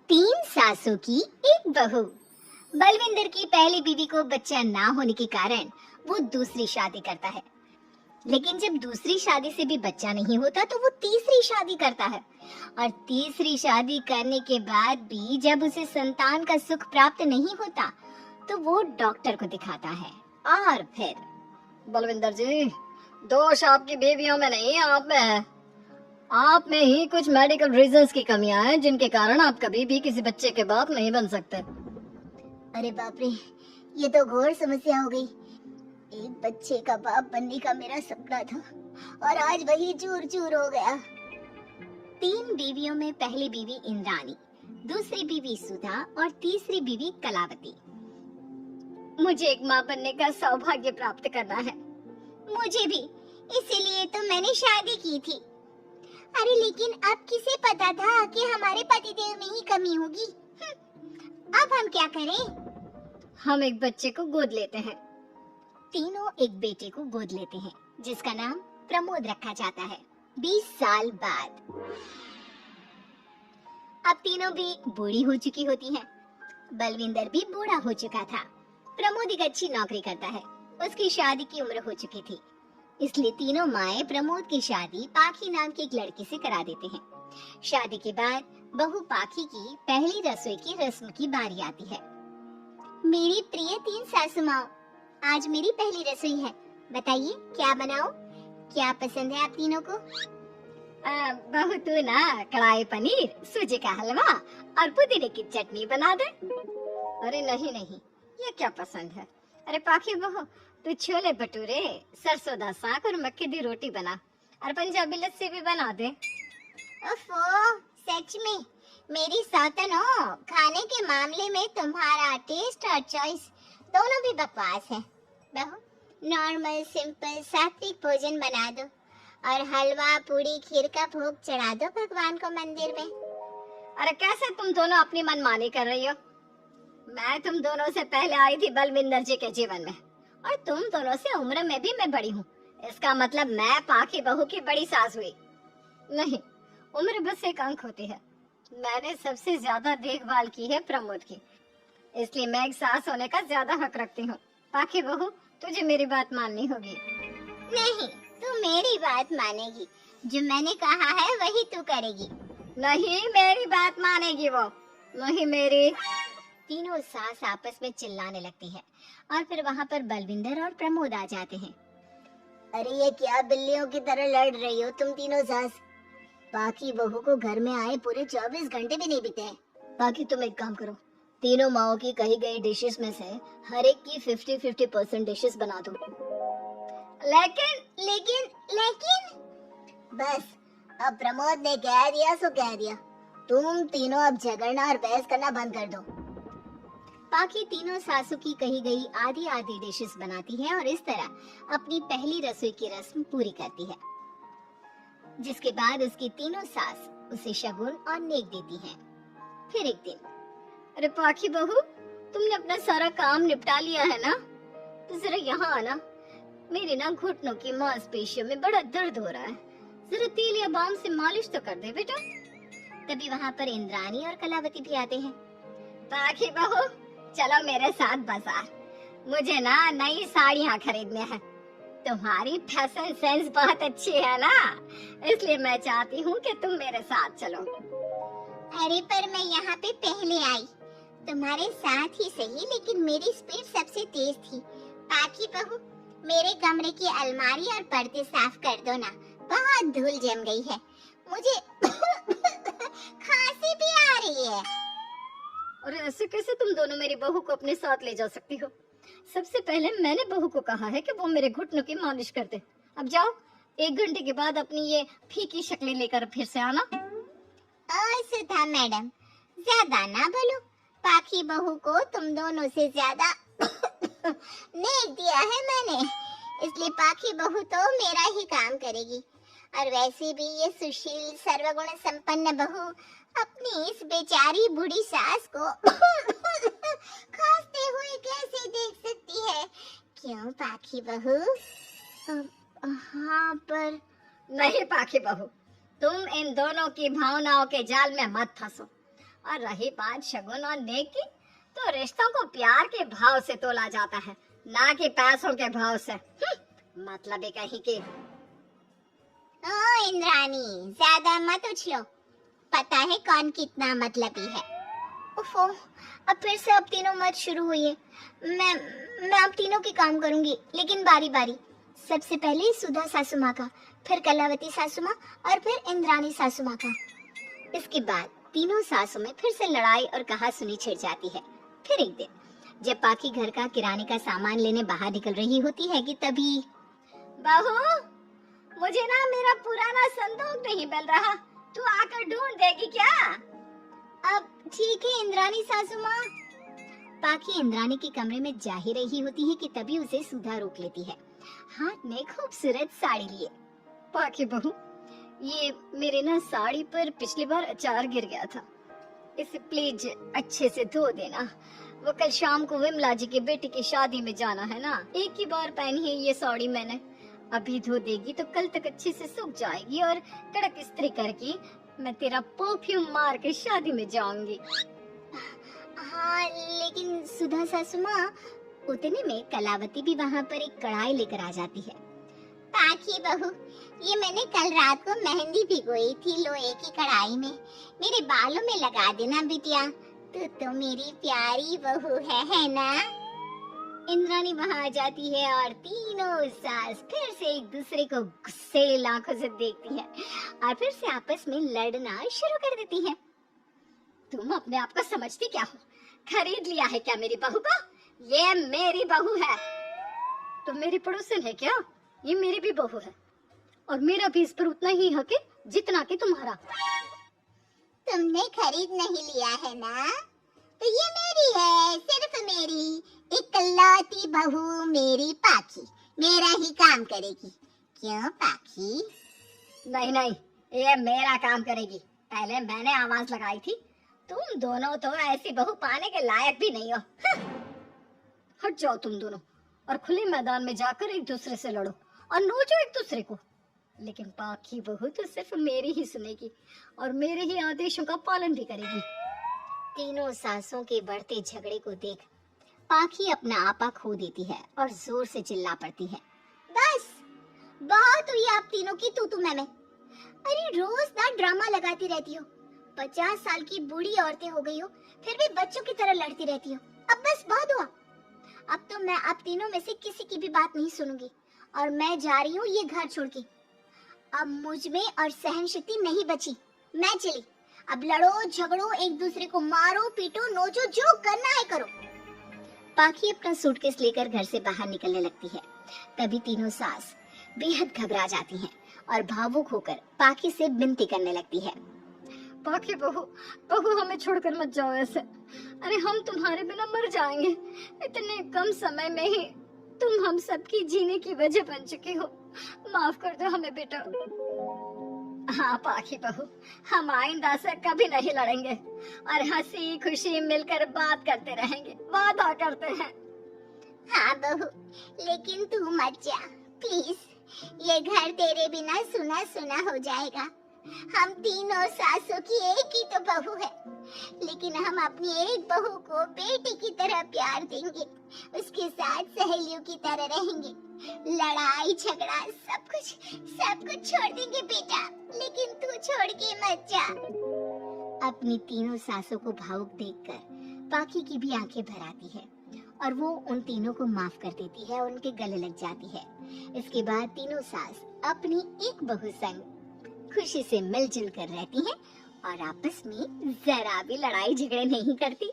तीन सासों की एक बहू। बलविंदर की पहली बीवी को बच्चा ना होने के कारण वो दूसरी शादी करता है। लेकिन जब दूसरी शादी से भी बच्चा नहीं होता तो वो तीसरी शादी करता है। और तीसरी शादी करने के बाद भी जब उसे संतान का सुख प्राप्त नहीं होता तो वो डॉक्टर को दिखाता है। और फिर बलविंदर जी, दोष आपकी बीवियों में नहीं, आप में है। आप में ही कुछ मेडिकल रीजंस की कमियां हैं जिनके कारण आप कभी भी किसी बच्चे के बाप नहीं बन सकते। अरे बाप रे, ये तो घोर समस्या हो गई। एक बच्चे का बाप बनने का मेरा सपना था और आज वही चूर चूर हो गया। तीन बीवियों में पहली बीवी इंद्राणी, दूसरी बीवी सुधा और तीसरी बीवी कलावती। मुझे एक माँ बनने का सौभाग्य प्राप्त करना है। मुझे भी, इसीलिए तो मैंने शादी की थी। अरे लेकिन अब किसे पता था कि हमारे पतिदेव में ही कमी होगी। अब हम क्या करें? हम एक बच्चे को गोद लेते हैं। तीनों एक बेटे को गोद लेते हैं जिसका नाम प्रमोद रखा जाता है। 20 साल बाद अब तीनों भी बूढ़ी हो चुकी होती हैं। बलविंदर भी बूढ़ा हो चुका था। प्रमोद एक अच्छी नौकरी करता है। उसकी शादी की उम्र हो चुकी थी, इसलिए तीनों माएं प्रमोद की शादी पाखी नाम की एक लड़की से करा देते हैं। शादी के बाद बहू पाखी की पहली रसोई की रस्म की बारी आती है। मेरी प्रिय तीन सासू माँ, आज मेरी पहली रसोई है। बताइए क्या बनाऊं? क्या पसंद है आप तीनों को? बहू तू ना कढ़ाई पनीर, सूजी का हलवा और पुदीने की चटनी बना दे। अरे नहीं नहीं, ये क्या पसंद है? अरे पाखी बहू, तू छोले भटूरे, सरसों दा साग और मक्के दी रोटी बना और पंजाबी लस्सी भी बना दे। ओफो, सच में मेरी सौतन हो। खाने के मामले में तुम्हारा टेस्ट और चॉइस दोनों भी बकवास है। बहू, नॉर्मल सिंपल सात्विक भोजन बना दो और हलवा पूरी खीर का भोग चढ़ा दो भगवान को मंदिर में। अरे कैसे तुम दोनों अपनी मनमानी कर रही हो? मैं तुम दोनों से पहले आई थी बलविंदर जी के जीवन में और तुम दोनों से उम्र में भी मैं बड़ी हूँ। इसका मतलब मैं पाखी बहू की बड़ी सास हुई? नहीं, उम्र बस एक अंक होती है। मैंने सबसे ज्यादा देखभाल की है प्रमोद की, इसलिए मैं एक सास होने का ज्यादा हक रखती हूँ। पाखी बहू, तुझे मेरी बात माननी होगी। नहीं, तू मेरी बात मानेगी। जो मैंने कहा है वही तू करेगी। नहीं, मेरी बात मानेगी वो। नहीं मेरी। तीनों सास आपस में चिल्लाने लगती है और फिर वहाँ पर बलविंदर और प्रमोद आ जाते हैं। अरे ये क्या बिल्लियों की तरह लड़ रही हो तुम तीनों सास? बाकी बहू को घर में आए पूरे 24 घंटे भी नहीं बीते हैं। बाकी तुम एक काम करो, तीनों माओं की कही गई डिशेस में से हर एक की 50-50% डिशेस बना दो। लेकिन लेकिन लेकिन बस, अब प्रमोद ने कह दिया सो कह दिया। तुम तीनों अब झगड़ना और बहस करना बंद कर दो। बाकी तीनों सासू की कही गई आधी आधी डिशेस बनाती है और इस तरह अपनी पहली रसोई की रस्म पूरी करती है, जिसके बाद उसकी तीनों सास उसे शगुन और नेक देती हैं। फिर एक दिन, अरे पाखी बहू, तुमने अपना सारा काम निपटा लिया है ना? तो जरा यहाँ आना। मेरे ना घुटनों की मांसपेशियों में बड़ा दर्द हो रहा है। जरा तेल या बाम से मालिश तो कर दे बेटा। तभी वहाँ पर इंद्राणी और कलावती भी आते हैं। पाखी बहू, चलो मेरे साथ बाजार। मुझे ना नई साड़ियाँ खरीदने हैं। तुम्हारी फैशन सेंस बहुत अच्छी है ना, इसलिए मैं चाहती हूँ कि तुम मेरे साथ चलो। अरे पर मैं यहाँ पे पहले आई, तुम्हारे साथ ही सही, लेकिन मेरी स्पीड सबसे तेज थी। पाखी बहू, मेरे कमरे की अलमारी और पर्दे साफ कर दो ना, बहुत धूल जम गई है। मुझे खांसी भी आ रही है। और ऐसे कैसे तुम दोनों मेरी बहू को अपने साथ ले जा सकती हो? सबसे पहले मैंने बहू को कहा है कि वो मेरे घुटनों की मालिश कर दे। अब जाओ, 1 घंटे के बाद अपनी ये फीकी शक्लें लेकर फिर से आना। सुधा मैडम, ज्यादा ना बोलो। पाखी बहू को तुम दोनों से ज्यादा नेक दिया है मैंने, इसलिए पाखी बहू तो मेरा ही काम करेगी। और वैसे भी ये सुशील सर्वगुण संपन्न बहू अपनी इस बेचारी बूढ़ी सास को खांसते हुए कैसे देख सकती है? क्यों पाखी बहू? हाँ पर नहीं पाखी बहू, तुम इन दोनों की भावनाओं के जाल में मत फंसो और रही बात शगुन और नेक की, तो रिश्तों को प्यार के भाव से तोला जाता है, ना कि पैसों के भाव से। मतलब ही कहीं की। ओ इंद्राणी, ज्यादा मत उछलो, पता है कौन कितना मतलबी है। उफो, अब फिर से अब तीनों मत शुरू हुई है। मैं अब तीनों के काम करूंगी, लेकिन बारी बारी। सबसे पहले सुधा सासू माँ का, फिर कलावती सासू माँ और फिर इंद्राणी सासू माँ का। इसके बाद तीनों सासू में फिर से लड़ाई और कहासुनी छिड़ जाती है। फिर एक दिन जब पाखी घर का किराने का सामान लेने बाहर निकल रही होती है कि तभी, बहू, मुझे ना मेरा पुराना संदूक नहीं मिल रहा, तू आकर ढूंढ देगी क्या? अब ठीक है इंद्राणी सासू माँ। पाखी इंद्राणी के कमरे में जा ही रही होती है कि तभी उसे सुधा रोक लेती है, हाथ में खूबसूरत साड़ी लिए। पाखी बहू, ये मेरे ना साड़ी पर पिछली बार अचार गिर गया था, इसे प्लीज अच्छे से धो देना। वो कल शाम को विमला जी के बेटे की शादी में जाना है ना, एक ही बार पहनी है ये साड़ी मैंने, अभी धो देगी तो कल तक अच्छे से सूख जाएगी और कड़क इस्त्री करके मैं तेरा परफ्यूम मार के शादी में जाऊंगी। हाँ, लेकिन सुधा सासू माँ, उतने में कलावती भी वहाँ पर एक कढ़ाई लेकर आ जाती है। पाखी बहू, ये मैंने कल रात को मेहंदी भिगोई थी लोहे की कढ़ाई में, मेरे बालों में लगा देना बिटिया, तो मेरी प्यारी बहू है ना? इंद्राणी वहाँ आ जाती है और तीनों सास फिर से एक दूसरे को गुस्से आंखों से देखती है और फिर से आपस में लड़ना शुरू कर देती है। तुम अपने आप को समझती क्या हो? खरीद लिया है क्या मेरी बहू को? ये मेरी बहू है। तुम मेरी पड़ोसन है क्या? ये मेरी भी बहू है और मेरा भी इस पर उतना ही हक है जितना कि तुम्हारा। तुमने खरीद नहीं लिया है ना, तो ये मेरी है, सिर्फ मेरी, इकलौती बहू मेरी पाखी, मेरा ही काम करेगी। क्यों पाखी? नहीं नहीं, ये मेरा काम करेगी। पहले मैंने आवाज लगाई थी, तुम दोनों तो ऐसी बहू पाने के लायक भी नहीं हो। हट जाओ तुम दोनों और खुले मैदान में जाकर एक दूसरे से लड़ो और नोचो एक दूसरे को। लेकिन पाखी बहू तो सिर्फ मेरी ही सुनेगी और मेरे ही आदेशों का पालन भी करेगी। तीनों सासों के बढ़ते झगड़े को देख पाखी अपना आपा खो देती है और जोर से चिल्ला पड़ती है, बस बहुत हुई आप तीनों की तू मैं। अरे रोज ना ड्रामा लगाती रहती हो, 50 साल की बूढ़ी औरतें हो गई हो, फिर भी बच्चों की तरह लड़ती रहती हो। अब बस बहुत हुआ। अब तो मैं आप तीनों में से किसी की भी बात नहीं सुनूंगी और मैं जा रही हूँ ये घर छोड़ के। अब मुझ में और सहन शक्ति नहीं बची, मैं चली। अब लड़ो झगड़ो, एक दूसरे को मारो पीटो नोचो, जो करना है करो। पाखी अपना सूटकेस लेकर घर से बाहर निकलने लगती है। तभी तीनों सास बेहद घबरा जाती हैं और भावुक होकर पाखी से विनती करने लगती है, पाखी बहू, बहू हमें छोड़कर मत जाओ ऐसे। अरे हम तुम्हारे बिना मर जाएंगे। इतने कम समय में ही तुम हम सबकी जीने की वजह बन चुकी हो। माफ कर दो हमें बेटा। हाँ पाखी बहू, हम आइंदा से कभी नहीं लड़ेंगे और हंसी खुशी मिलकर बात करते रहेंगे, वादा करते हैं। हाँ बहू, लेकिन तू मत जा प्लीज, ये घर तेरे बिना सुना सुना हो जाएगा। हम तीनों सासों की एक ही तो बहू है, लेकिन हम अपनी एक बहू को बेटी की तरह प्यार देंगे, उसके साथ सहेलियों की तरह रहेंगे। लड़ाई झगड़ा सब कुछ छोड़ देंगे बेटा, लेकिन तू छोड़ के मत जा। अपनी तीनों सासों को भावुक देखकर पाखी की भी आंखें भर आती है और वो उन तीनों को माफ कर देती है, उनके गले लग जाती है। इसके बाद तीनों सास अपनी एक बहू संग खुशी से मिलजुल कर रहती हैं और आपस में जरा भी लड़ाई झगड़े नहीं करती।